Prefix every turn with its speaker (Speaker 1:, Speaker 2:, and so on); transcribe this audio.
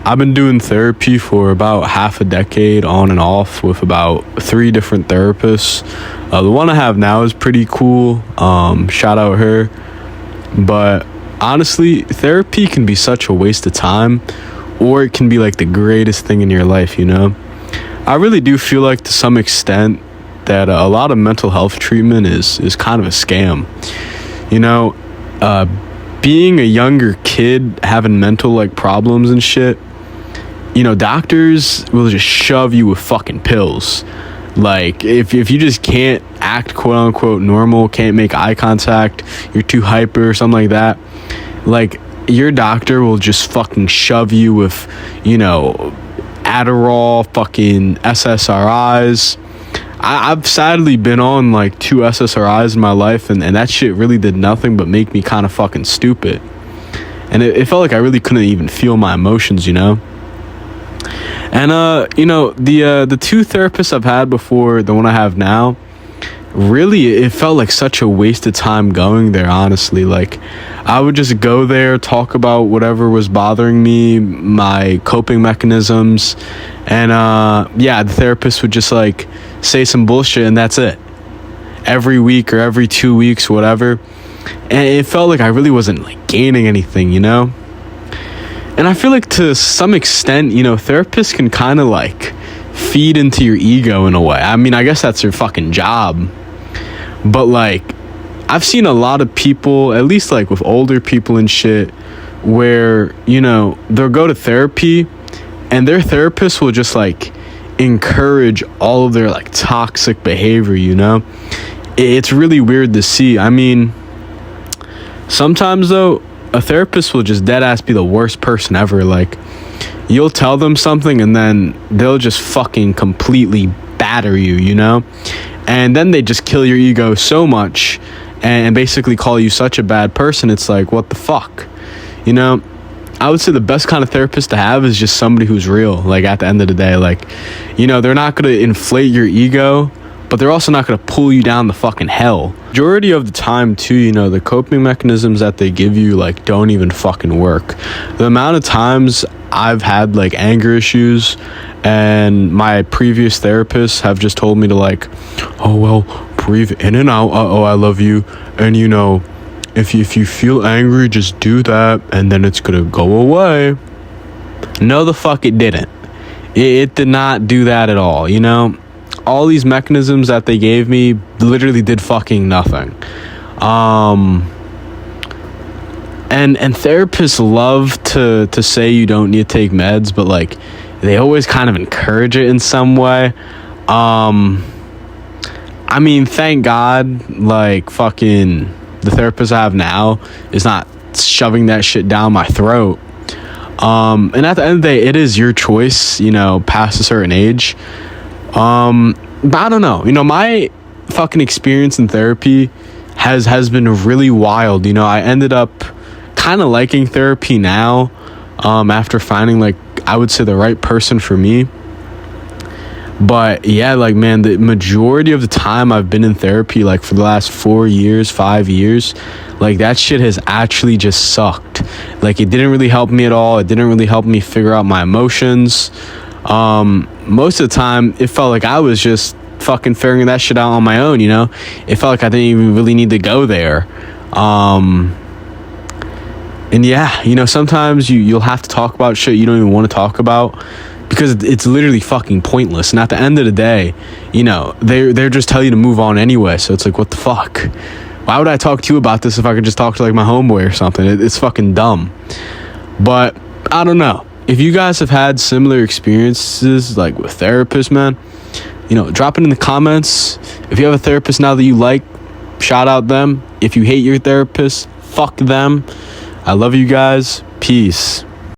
Speaker 1: I've been doing therapy for about half a decade on and off with about 3 different therapists. The one I have now is pretty cool. Shout out her. But honestly, therapy can be such a waste of time, or it can be like the greatest thing in your life, you know? I really do feel like to some extent that a lot of mental health treatment is kind of a scam. You know, being a younger kid having mental like problems and shit, you know, doctors will just shove you with fucking pills. Like if you just can't act quote unquote normal, can't make eye contact, you're too hyper or something like that, like your doctor will just fucking shove you with, you know, Adderall, fucking SSRIs. I've sadly been on like 2 SSRIs in my life, and that shit really did nothing but make me kind of fucking stupid. And it felt like I really couldn't even feel my emotions, you know? And, you know, the 2 therapists I've had before, the one I have now, really, it felt like such a waste of time going there, honestly. Like, I would just go there, talk about whatever was bothering me, my coping mechanisms, and yeah, the therapist would just like say some bullshit and that's it. Every week or every 2 weeks, whatever. And it felt like I really wasn't like gaining anything, you know? And I feel like to some extent, you know, therapists can kind of like feed into your ego in a way. I mean, I guess that's their fucking job. But like, I've seen a lot of people, at least like with older people and shit, where, you know, they'll go to therapy and their therapist will just like encourage all of their like toxic behavior, you know? It's really weird to see. I mean, sometimes though, a therapist will just dead ass be the worst person ever. Like, you'll tell them something and then they'll just fucking completely batter you, you know? And then they just kill your ego so much and basically call you such a bad person. It's like, what the fuck? You know, I would say the best kind of therapist to have is just somebody who's real. Like, at the end of the day, like, you know, they're not going to inflate your ego, but they're also not going to pull you down the fucking hell. Majority of the time too, you know, the coping mechanisms that they give you like don't even fucking work. The amount of times I've had like anger issues and my previous therapists have just told me to like, oh well, breathe in and out, oh I love you, and you know, if you feel angry, just do that and then it's gonna go away. No, the fuck it didn't. It did not do that at all, you know? All these mechanisms that they gave me literally did fucking nothing. And therapists love to say you don't need to take meds, but like they always kind of encourage it in some way. I mean, thank God, like fucking the therapist I have now is not shoving that shit down my throat. And at the end of the day, it is your choice, you know, past a certain age. But I don't know, you know, my fucking experience in therapy has been really wild. You know, I ended up kind of liking therapy now, after finding like, I would say, the right person for me. But yeah, like, man, the majority of the time I've been in therapy, like for the last 4 years, 5 years, like that shit has actually just sucked. Like, it didn't really help me at all. It didn't really help me figure out my emotions. Most of the time it felt like I was just fucking figuring that shit out on my own, you know? It felt like I didn't even really need to go there. And yeah, you know, sometimes you'll have to talk about shit you don't even want to talk about because it's literally fucking pointless. And at the end of the day, you know, they're just telling you to move on anyway. So it's like, what the fuck? Why would I talk to you about this if I could just talk to like my homeboy or something? It's fucking dumb. But I don't know. If you guys have had similar experiences like with therapists, man, you know, drop it in the comments. If you have a therapist now that you like, shout out them. If you hate your therapist, fuck them. I love you guys. Peace.